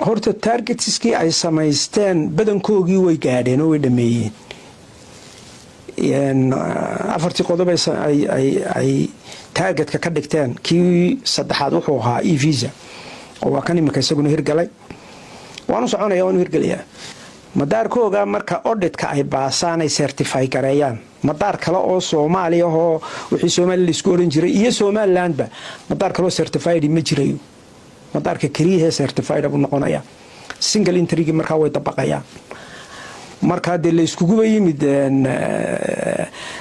horta targetskii ay samaysteen badankoogi way gaadheen oo way dhameeyeen afartii qodob ay targetka ka dhigteen kii saddexaad wuxuu ahaa e-visa oo waa kan imika isaguna hirgalay waanu soconaya waanu hirgalayaa madaarkooga marka auditka ay baasaan ay certify gareeyaan madaar kale oo Soomaaliya oo wixii Soomaaliya isku oran jiray iyo Somalilandba madaar kale oo certified ma jirayo madaarka kaliya certified abu noqonaya single entry marka way dabaqayaan marka hadii la isku guba yimid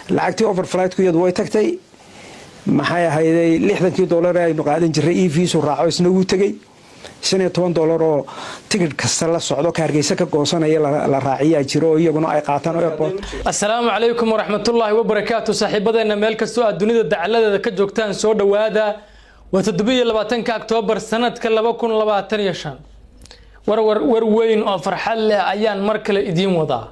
lacagtii overflight ku yadu way tagtay maxay ahaydey $60 ay qaadan jiray e-visa raaco isna uu tagay $12 oo tigidh kasta la socdo ka Hargeysa ka goosanaya la raaciyaa jiro iyaguna ay qaataan airport. Assalaamu alaykum wa rahmatullahi wa barakatuh saaxiibadeena meel kasto aad dunida dacaladeeda ka joogtaan soo dhawaada waa 27 Oktoobar sanadka 2025 war weyn oo farxad leh ayaan mar kale idin wadaa.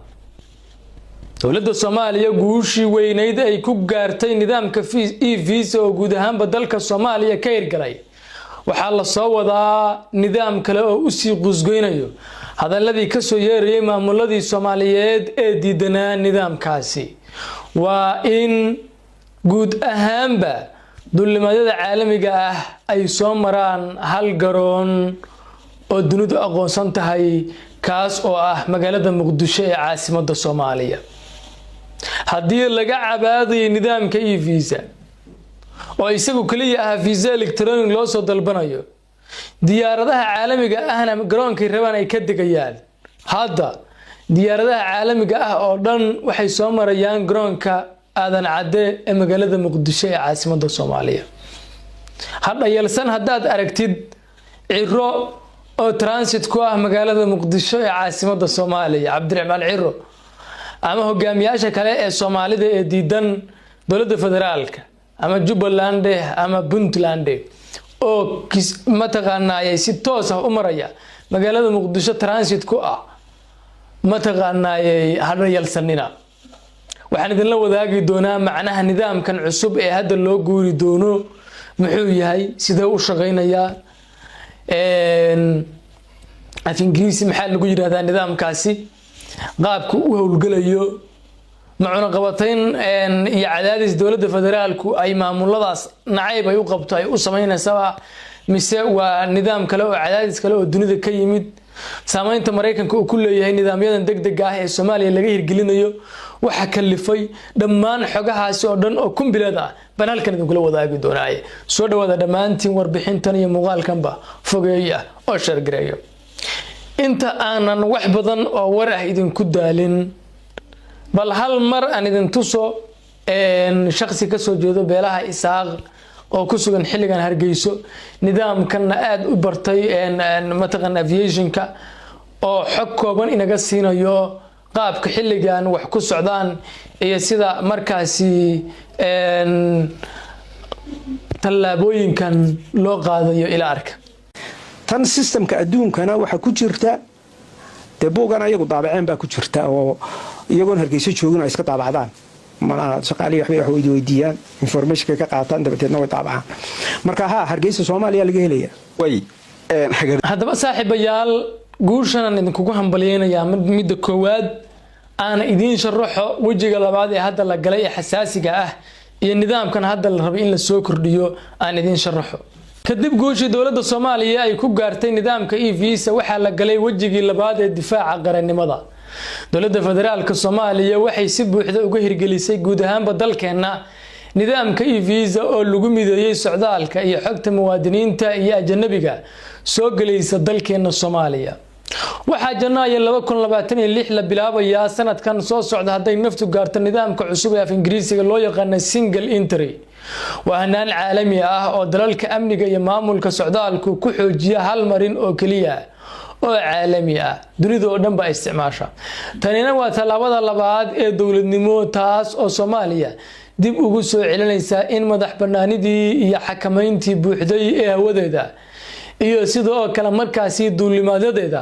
dawladda Soomaaliya guushii weynayd ay ku gaartay nidaamka e-visa oo guud ahaan dalka Soomaaliya ka hirgalay waxaa la soo wadaa nidaam kale oo u sii qusgoynayo hadaladii ka soo yeerayay maamuladii Soomaaliyeed ee diidanaa nidaamkaasi waa in guud ahaanba dulimaadada caalamiga ah ay soo maraan hal garoon oo dunidu aqoonsan tahay kaas oo ah magaalada Muqdisho ee caasimadda Soomaaliya haddii laga cabaaday nidaamka e-visa oo isagu kaliya ah visa electronic loo soo dalbanayo diyaaradaha caalamiga ahna garoonka rabaan ay ka degayaan hadda diyaaradaha caalamiga ah oo dhan waxay soo marayaan garoonka aadan cadde ee magaalada Muqdisho ee caasimadda Soomaaliya hadda yeelsan hadaad aragtid ciro oo transit ku ah magaalada Muqdisho ee caasimadda Soomaaliya Cabdiraxmaan Ciro ama hogaamiyaasha kale ee Soomaalida ee diidan dawladda federaalka ama Jubbaland ama Puntland oo mataqaanay si toos ah u maraya magaalada Muqdisho transit ku ah mataqaanay hadda yeelsanina waxaan idin la wadaagi doonaa macnaha nidaamkan cusub ee hadda loo guuri doono muxuu yahay sida uu shaqeynaya af Ingiriisi maxaa lagu yiraahdaa nidaamkaasi qaabku u howlgalayo macuna qabatayn iyo cadaadis dawladda federaalku ay maamuladaas nacayb ay u qabto ay u sameynaysaa mise waa nidaam kale oo cadaadis kale oo dunida ka yimid saameynta Mareykanka uu ku leeyahay nidaamyadan degdeg ah ee Soomaaliya laga hirgelinayo waxa kalifay dhammaan xogahaasi oo dhan oo kumbileed ah baan halkan idin kula wadaagi doonaa soo dhawaada dhamaantiin warbixintan iyo muuqaalkanba fogeeya oo shargareeyo inta aanan wax badan oo war ah idin ku daalin bal hal mar aan idin tuso shakhsi ka soo jeedo beelaha Isaaq oo ku sugan xilligan Hargeyso nidaamkan aad u bartay mataqan aviationka oo xog kooban inaga siinayo qaabka xilligan wax ku socdaan iyo sida markaasi tallaabooyinkan loo qaadayo ila arka tan systemka adduunkana waxa ku jirta deebugan ayagu daabaceen baa ku jirta oo iyagoon Hargeysa joogin ay iska daabacdaan mana shaqaaliye wax weydiiyaan information ka qaataan dabadeedna way daabacaan marka Hargeysa Soomaaliya laga helaya way hadaba saaxiibayaal guushan idinkugu hambalyeynaya midda koowaad aan idin sharaxo wajiga labaad ee hadda la galay ee xasaasiga ah iyo nidaamkan hadda la rabo in la soo kordhiyo aan idin sharaxo kadib guushii dawladda Soomaaliya ay ku gaartay nidaamka e-visa waxa la galay wajigii labaad ee difaaca qarannimada dawladda federaalka Soomaaliya waxay si buuxda uga hirgelisay guud ahaanba dalkeena nidaamka e-visa oo lagu mideeyay socdaalka iyo xogta muwaadiniinta iyo ajnabiga soo galaysa dalkeena Soomaaliya waxa Janaayo 2026 la bilaabayaa sanadkan soo socda haday naftu gaarto nidaamka cusub ee af Ingiriisiga loo yaqaan single entry waa hanaan caalami ah oo dalalka amniga iyo maamulka socdaalku ku xoojiya hal marin oo kaliya oo caalami ah dunida oo dhan ba isticmaasha tanina waa talaabada labaad ee dawladnimo taas oo Soomaaliya dib ugu soo celinaysa in madax banaanidii iyo xakameyntii buuxday ee hawadeeda iyo sidoo kale markaasi duulimaadeeda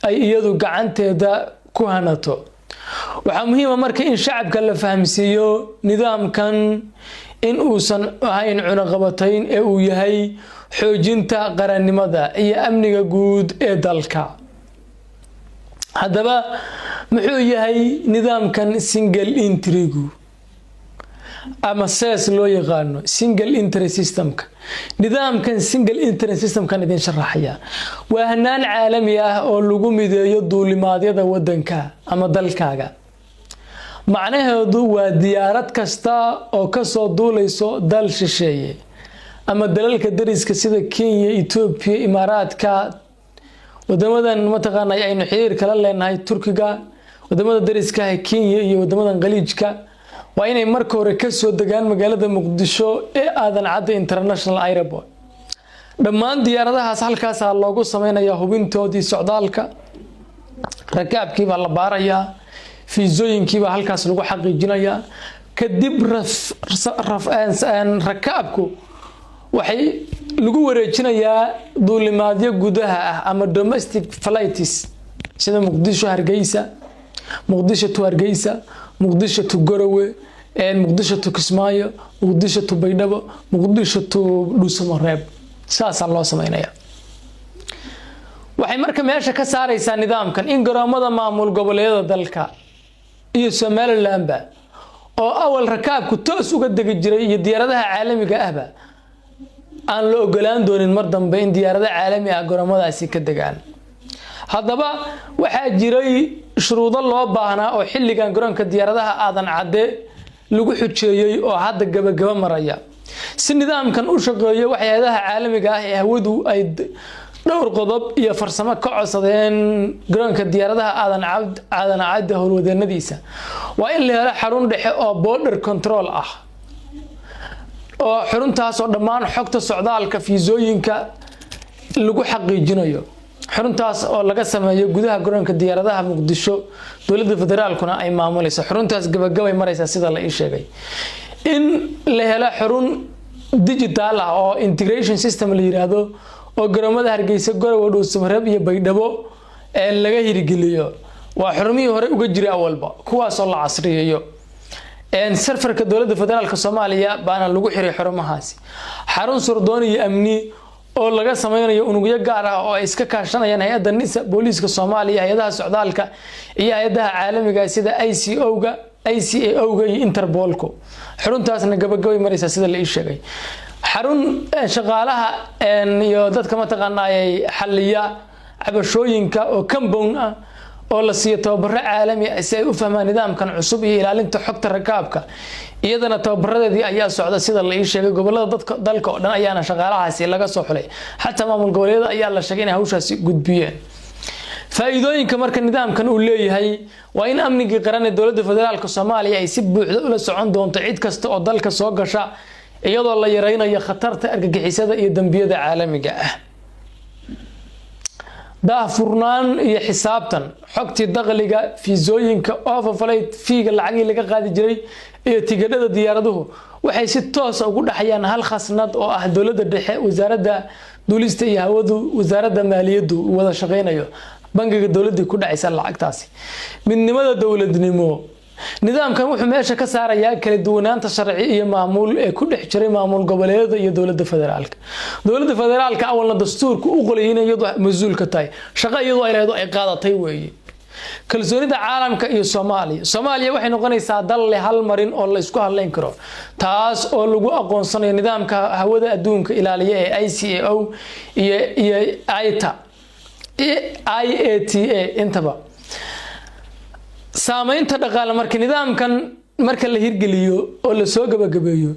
ay iyadu gacanteeda ku hanato waxa muhiim ah marka in shacabka la fahamsiiyo nidaamkan in uusan ahayn cunaqabatayn ee uu yahay xoojinta qarannimada iyo amniga guud ee dalka. haddaba muxuu yahay nidaamkan single entry-gu ama SES loo yaqaano single entry systemka? nidaamkan single entry systemkan idin sharaxaya waa hanaan caalami ah oo lagu mideeyo duulimaadyada wadanka ama dalkaaga. macnaheedu waa diyaarad kasta oo ka soo duulayso dal shisheeye ama dalalka dariska sida Kenya, Ethiopia, Imaaraadka, wadamadan mataqaanay aynu xiriir kala leenahay, Turkiga, wadamada dariska ah Kenya iyo wadamadan Khaliijka, waa inay marka hore ka soo degaan magaalada Muqdisho ee Aadan Cadde International Airport. dhammaan diyaaradahaas halkaas loogu sameeyaa hubintoodii socdaalka, rakaabkii baa la baarayaa, fiisooyinkii baa halkaas lagu xaqiijinayaa. kadib rakaabku waxay lagu wareejinayaa duulimaadyo gudaha ah ama domestic flights sida Muqdisho Hargeysa, Muqdisho to Hargeysa, Muqdisho to Garowe, Muqdisho to Kismaayo, Muqdisho to Baydhabo, Muqdisho to Dhuusamareeb. saas loo sameeyaa. waxay marka meesha ka saaraysaa nidaamkan in garoomada maamul goboleedyada dalka iyo Somaliland oo awal rakaabku toos uga degi jiray iyo diyaaradaha caalamiga ahba aan la ogolaan doonin mar dambe in diyaaradaha caalami ah garoomadaasi ka degaan. haddaba waxaa jiray shuruudo loo baahnaa oo xilligan garoonka diyaaradaha Aadan Cadde lagu xujeeyay oo hadda gabagaba maraya. si nidaamkan u shaqeeyo waxyaadaha caalamiga ah ee hawadu ay dhowr qodob iyo farsamo ka codsadeen garoonka diyaaradaha Aadan Cadde howlwadeenadiisa. waa in la helo xarun dhexe oo border control ah oo xaruntaas oo dhammaan xogta socdaalka fiisooyinka lagu xaqiijinayo. xaruntaas oo laga sameeyo gudaha garoonka diyaaradaha Muqdisho, dowladda federaalkuna ay maamulayso. xaruntaas gabagabay maraysa sida la ii sheegay. in la helo xarun digital ah oo integration system la yiraahdo oo garoomada Hargeysa, Garowe, Dhuusamareeb iyo Baydhabo laga hirgeliyo. waa xarumihii hore uga jiray awalba, kuwaas oo la casriyeeyo. serfarka dowladda federaalka Soomaaliya baana lagu xiray xarumahaasi. xarun sirdoon iyo amni oo laga sameeyo unugyo gaar ah oo ay iska kaashanayaan hay'adda NISA, booliiska Soomaaliya, hay'adaha socdaalka iyo hay'adaha caalamiga sida ICAO-ga iyo Interpol-ku. xaruntaasna gabagabay maraysa sida la ii sheegay. xarun shaqaalaha iyo dadka mataqaanay xalliya cabashooyinka oo compound ah oo la siiyo tababaro caalami ah si ay u fahmaan nidaamkan cusub iyo ilaalinta xogta rakaabka. iyadana tababaradeedii ayaa socda sida la ii sheegay. gobolada dalka oo dhan ayaana shaqaalahaasi laga soo xulay. xataa maamul goboleedyada ayaa la sheegay in hawshaasi gudbiyeen. faa'iidooyinka marka nidaamkan uu leeyahay waa in amniga qaran ee dowladda federaalka Soomaaliya ay si buuxda ula socon doonto cid kasta oo dalka soo gasha, iyadoo la yareynayo khatarta argagixisada iyo dambiyada caalamiga ah. daahfurnaan iyo xisaabtan xogtii dakhliga, fiisooyinka, overflight fiiga lacagii laga qaadi jiray iyo tigidhada diyaaraduhu waxay si toos ugu dhaxayaan hal khasnad oo ah dowladda dhexe, wasaaradda duulista iyo hawadu, wasaaradda maaliyaddu wada shaqeynayo. bangiga dowladda ku dhacaysa lacagtaasi. midnimada dowladnimo. nidaamkan wuxuu meesha ka saarayaa kala duwanaanta sharci iyo maamul ee ku dhex jiray maamul goboleedyada iyo dowladda federaalka. dowladda federaalka awalna dastuurku u qolayeen iyadoo mas'uul ka tahay shaqo iyadoo ay leedahay ay qaadatay weeye. kalsoonida caalamka iyo Soomaaliya waxay noqonaysaa dal leh hal marin oo la isku haleyn karo, taas oo lagu aqoonsanayo nidaamka hawada adduunka ilaaliya ee ICAO iyo IATA intaba. saameynta dhaqaale marka nidaamkan marka la hirgeliyo oo la soo gabagabeeyo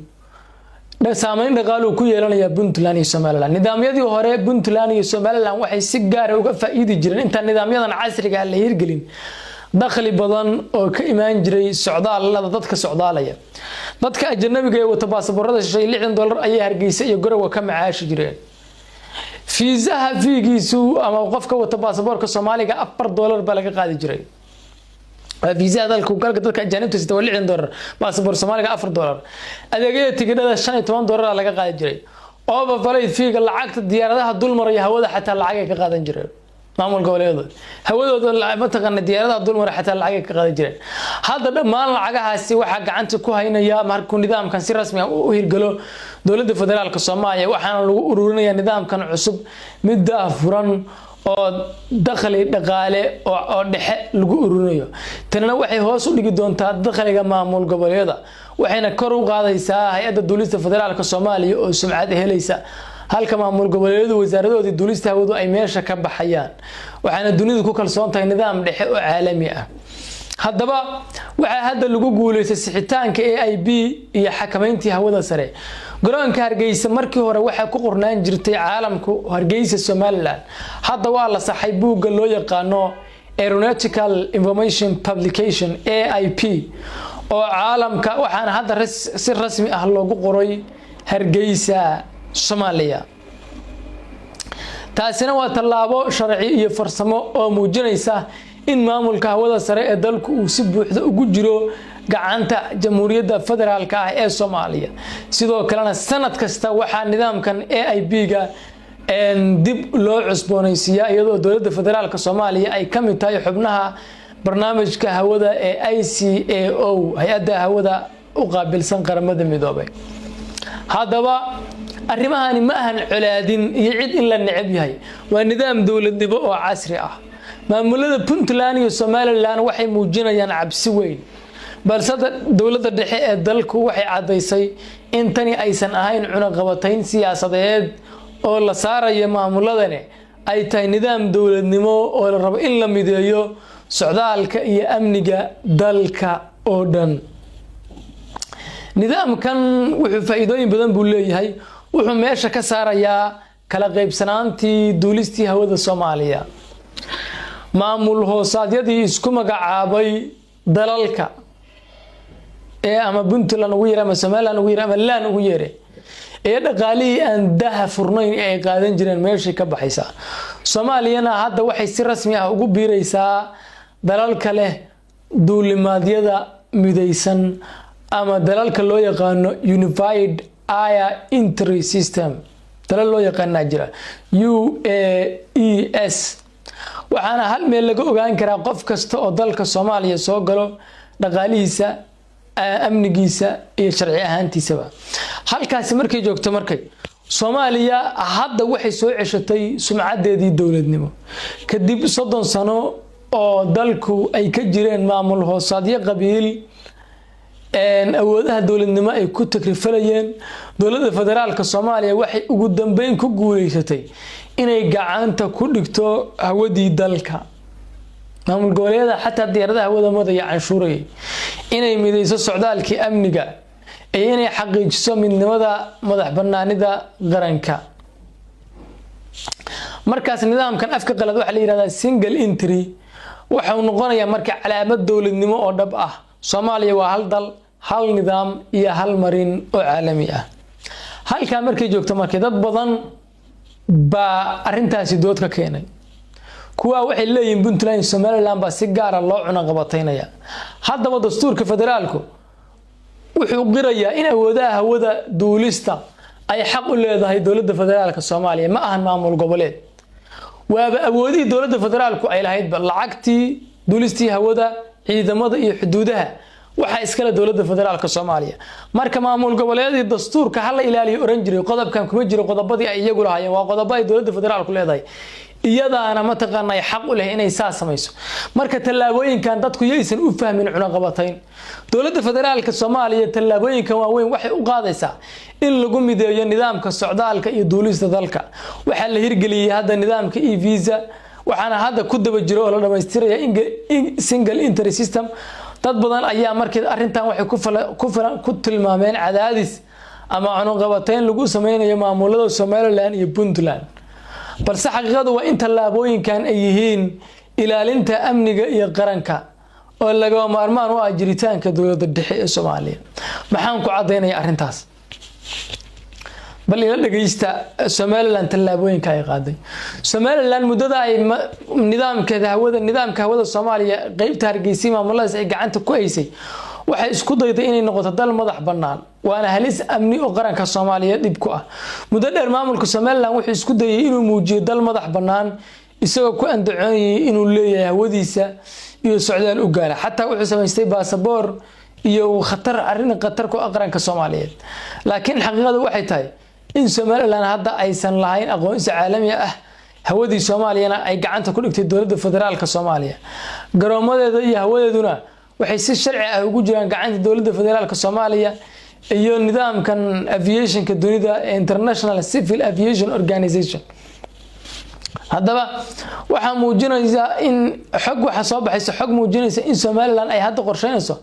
saameyn dhaqaale ku yeelanaya Puntland iyo Somaliland. nidaamyadii hore Puntland iyo Somaliland waxay si gaar ah uga faa'iidi jireen inta nidaamyadan casriga ah la hirgelin dakhli badan oo ka imaan jiray socdaalada dadka socdaalaya. dadka ajnabiga ee wata baasaboorada $60 ayay Hargeysa iyo Garowe ka macaashi jireen. fiisaha fiigiisu ama qofka wata baasaboorka Soomaaliga $4 baa laga qaadi jiray. fiisaha dalku galka dadka ajaanibta sita $60, baasaboor Soomaaliga $4. adeegyada tigidhada $15 laga qaadi jiray. overflight fiiga lacagta diyaaradaha dul maraya hawada xataa lacag ay ka qaadan jireen. maamul goboleedyada hawadooda ma taqaan diyaaradaha dul mar xataa lacag ka qaadi jireen hadda dhammaan lacagahaasi waxa gacanta ku haynaya markuu nidaamkan si rasmi ah u hirgalo dawladda federaalka Soomaaliya waxaana lagu ururinayaa nidaamkan cusub mid furan oo dakhli dhaqaale oo dhexe lagu ururinayo tanna waxay hoos u dhigi doontaa dakhliga maamul goboleedyada waxayna kor u qaadaysaa hay'adda dawladda federaalka Soomaaliya oo sumcad helaysa halka maamul goboleedyadu wasaaradoodii duulista hawadu ay meesha ka baxayaan waxaana dunidu ku kalsoon tahay nidaam dhexe oo caalami ah haddaba waxa hadda lagu guuleystay sixitaanka AIB iyo xakamayntii hawada sare garoonka Hargeysa markii hore waxa ku qornaan jirtay caalamku Hargeysa Somaliland hadda waa la saxay buugga loo yaqaano Aeronautical Information Publication AIP oo caalamka waxaana hadda si rasmi ah loogu qoray Hargeysa Soomaaliya taasina waa tallaabo sharci iyo farsamo oo muujinaysa in maamulka hawada sare ee dalku uu si buuxda ugu jiro gacanta Jamhuuriyadda Federaalka ah ee Soomaaliya sidoo kalena sanad kasta waxa nidaamkan AIB-ga dib loo cusboonaysiiyaa iyadoo dawladda federaalka Soomaaliya ay ka mid tahay xubnaha barnaamijka hawada ee ICAO hay'adda hawada u qaabilsan qaramada midoobay haddaba arrimahani ma ahan colaadin iyo cid in la neceb yahay waa nidaam dawladnimo oo casri ah maamulada Puntland iyo Somaliland waxay muujinayaan cabsi weyn balse dawladda dhexe ee dalku waxay cadeysay in tani aysan ahayn cunaqabatayn siyaasadeed oo la saarayo maamuladane ay tahay nidaam dawladnimo oo la rabo in la mideeyo socdaalka iyo amniga dalka oo dhan nidaamkan wuxuu faa'iidooyin badan buu leeyahay wuxuu meesha ka saarayaa kala qaybsanaantii duulistii hawada Soomaaliya maamul hoosaadyadii isku magacaabay dalalka ee ama Puntland ugu yeeray ama Somaliland ugu yeeray ama Laan ugu yeeray ee dhaqaalihii aan daha furnayn ay qaadan jireen meesha ka baxaysa Soomaaliyana hadda waxay si rasmi ah ugu biiraysaa dalalka leh duulimaadyada midaysan ama dalalka loo yaqaano Unified Air Entry System dalal loo yaqaan jira UAES waxaana hal meel laga ogaan karaa qof kasta oo dalka Soomaaliya soo galo dhaqaalihiisa amnigiisa iyo sharci ahaantiisaba halkaas markay joogto markay Soomaaliya hadda waxay soo ceshatay sumcadeedii dawladnimo kadib 30 sano oo dalku ay ka jireen maamul hoosaadyo qabiil awoodaha dawladnimo ay ku takrifalayeen dawladda federaalka Soomaaliya waxay ugu dambeyn ku guuleysatay inay gacanta ku dhigto hawadii dalka maamul goboleedyada xataa diyaaradaha hawada madaya canshuuray inay midayso socdaalkii amniga ee inay xaqiijiso midnimada madax banaanida qaranka markaas nidaamkan afka qalad waxa la yiraahdaa single entry waxa uu noqonayaa marka calaamad dawladnimo oo dhab ah Soomaaliya waa hal dal hal nidaam iyo hal marin oo caalami ah halka markay joogto markay dad badan ba arintaasi dood ka keenay kuwa waxay leeyihiin Puntland iyo Somaliland ba si gaar ah loo cunaqabataynaya haddaba dastuurka federaalku wuxuu qirayaa in awoodaha hawada duulista ay xaq u leedahay dawladda federaalka Soomaaliya ma ahan maamul goboleed waaba awoodii dawladda federaalku ay lahayd lacagtii duulistii hawada ciidamada iyo xuduudaha waxa iskala dawladda federaalka Soomaaliya marka maamul goboleedyada dastuurka hal ilaaliyo oran jiray qodobkan kuma jiro qodobadii ay iyagu lahaayeen waa qodobo ay dawladda federaalku leedahay iyadaana ma taqaanay xaq u leh inay saas samayso marka tallaabooyinkan dadku yeysan u fahmin cunaqabatayn dawladda federaalka Soomaaliya tallaabooyinkan waaweyn waxay u qaadaysaa in lagu mideeyo nidaamka socdaalka iyo duulista dalka waxa la hirgeliyay hadda nidaamka e-visa waxaana hadda ku daba jiro oo la dhameystiraya single entry system dad badan ayaa markii arintan waxay ku tilmaameen cadaadis ama cunaqabatayn lagu sameeyo maamulada Somaliland iyo Puntland balse xaqiiqadu waa in tallaabooyinkan ay yihiin ilaalinta amniga iyo qaranka oo laga maarmaan u ah jiritaanka dawladda dhexe ee Soomaaliya maxaan ku cadeynayaa arintaas bal ila dhageysta Somaliland tallaabooyinka ay qaaday Somaliland muddada ay nidaamka hawada Soomaaliya qaybta Hargeysa maamuladaas ay gacanta ku haysay waxay isku dayday inay noqoto dal madax banaan waana halis amni oo qaranka Soomaaliya dib ku ah muddo dheer maamulka Somaliland wuxuu isku dayay inuu muujiyo dal madax banaan isagoo ku andacoonayay inuu leeyahay hawadiisa iyo socdaal u gaara xataa wuxuu samaystay baasaboor iyo arrin khatar ku aqranka Soomaaliyeed laakiin xaqiiqadu waxay tahay in Somaliland hadda aysan lahayn aqoonsi caalami ah hawadii Soomaaliyana ay gacanta ku dhigtay dowladda federaalka Soomaaliya garoomadeeda iyo hawadeeduna waxay si sharci ah ugu jiraan gacanta dowladda federaalka Soomaaliya iyo nidaamkan aviationka dunida International Civil Aviation Organization haddaba waxa muujinaysa in waxa soo baxaysa xog muujinaysa in Somaliland ay hadda qorsheynayso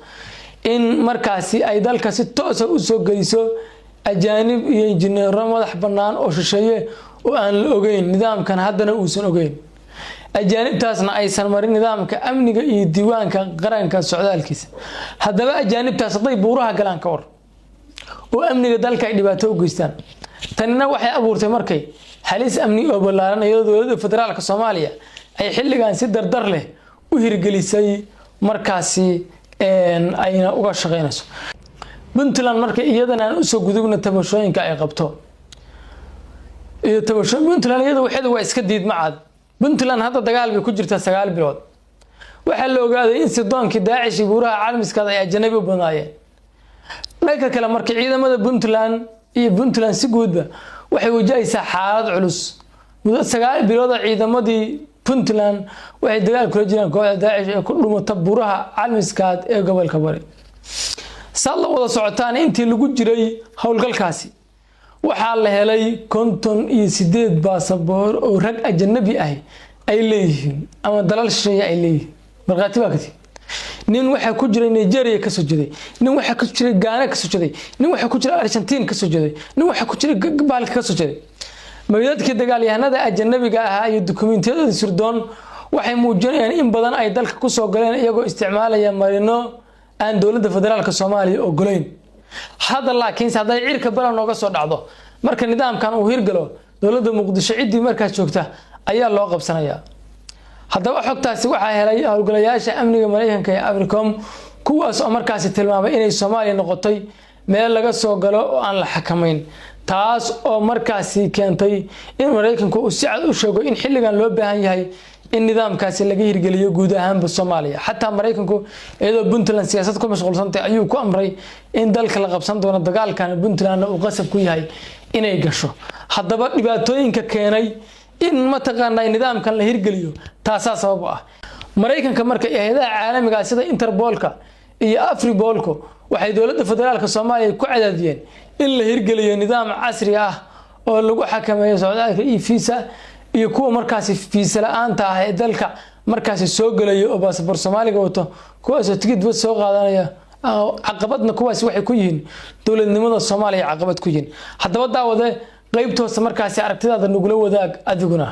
in markaasi ay dalka si toos ah u soo geliso ajaanib iyo injineero madax bannaan oo shisheeye oo aan la ogeyn nidaamkan haddana uusan ogeyn ajaanibtaasna aysan marin nidaamka amniga iyo diiwaanka qaranka socdaalkiisa haddaba ajaanibtaas haday buuraha galaan ka war oo amniga dalka ay dhibaato u geystaan tanina waxay abuurtay markay halis amni oo ballaaran iyadoo dowladda federaalka Soomaaliya ay xilligan si dardar leh u hirgelisay markaasi ayna uga shaqeynayso Puntland markay iyadana aan u soo gudubna tabashooyinka ay qabto iyo tabashooyin Puntland iyada waxeedu waa iska diid macad Puntland hadda dagaal bay ku jirtaa 9 bilood waxa la ogaaday in sidoonkii Daacish buuraha caalamiskaada ay ajnabi u badnaayeen dhanka kale markay ciidamada Puntland iyo Puntland si guudba waxay wajahaysaa xaalad culus muddo 9 bilood ciidamadii Puntland waxay dagaal kula jiraan kooxda Daacish ee ku dhumata buuraha caalamiskaad ee gobolka Bari sala wada socotaan intii lagu jiray howlgalkaasi waxa la helay 58 baasaboor oo rag ajnabi ah ay leeyihiin ama dalal shisheeye ay leeyihiin marqaati baa kadib nin waxa ku jira Nigeria ka soo jeeday nin waxa ku jira Ghana ka soo jeeday nin waxa ku jira Argentina ka soo jeeday nin waxa ku jira Baalka ka soo jeeday magaalada dagaalyahanada ajnabiga ah iyo dokumentiyada sirdoon waxay muujinayaan in badan ay dalka ku soo galeen iyagoo isticmaalaya marino aan dowladda federaalka Soomaaliya ogoleyn hada laakiin saday cirka balan nooga soo dhacdo marka nidaamkan uu hirgalo dowladda Muqdisho cidii markaas joogta ayaa loo qabsanayaa haddaba xogtaasi waxa helay howlgalayaasha amniga Mareykanka ee Africom kuwaas oo markaas tilmaamay inay Soomaaliya noqotay meel laga soo galo oo aan la xakameyn taas oo markaas keentay in Mareykanku uu si cad u sheego in xilligan loo baahan yahay in nidaamkaasi laga hirgeliyo guud ahaan Soomaaliya xataa Mareykanku iyadoo Puntland siyaasad ku mashquulsantay ayuu ku amray in dalka la qabsan doono dagaalkan Puntland uu qasab ku yahay inay gasho haddaba dhibaatooyinka keenay in mataqaanay nidaamkan la hirgeliyo taasa sabab ah Mareykanka markay hay'adaha caalamiga sida Interpolka iyo Afripolka waxay dowladda federaalka Soomaaliya ku cadaadiyeen in la hirgeliyo nidaam casri ah oo lagu xakameeyo socdaalka iyo visa iyo kuwa markaas fiisa la'aanta ah ee dalka markaas soo galay oo baasaboor Soomaaliga wato kuwaas oo tigid wad soo qaadanaya caqabadna kuwaas waxay ku yihiin dowladnimada Soomaaliya caqabad ku yihiin haddaba daawade qaybtooda markaas aragtidaada nugula wadaag adiguna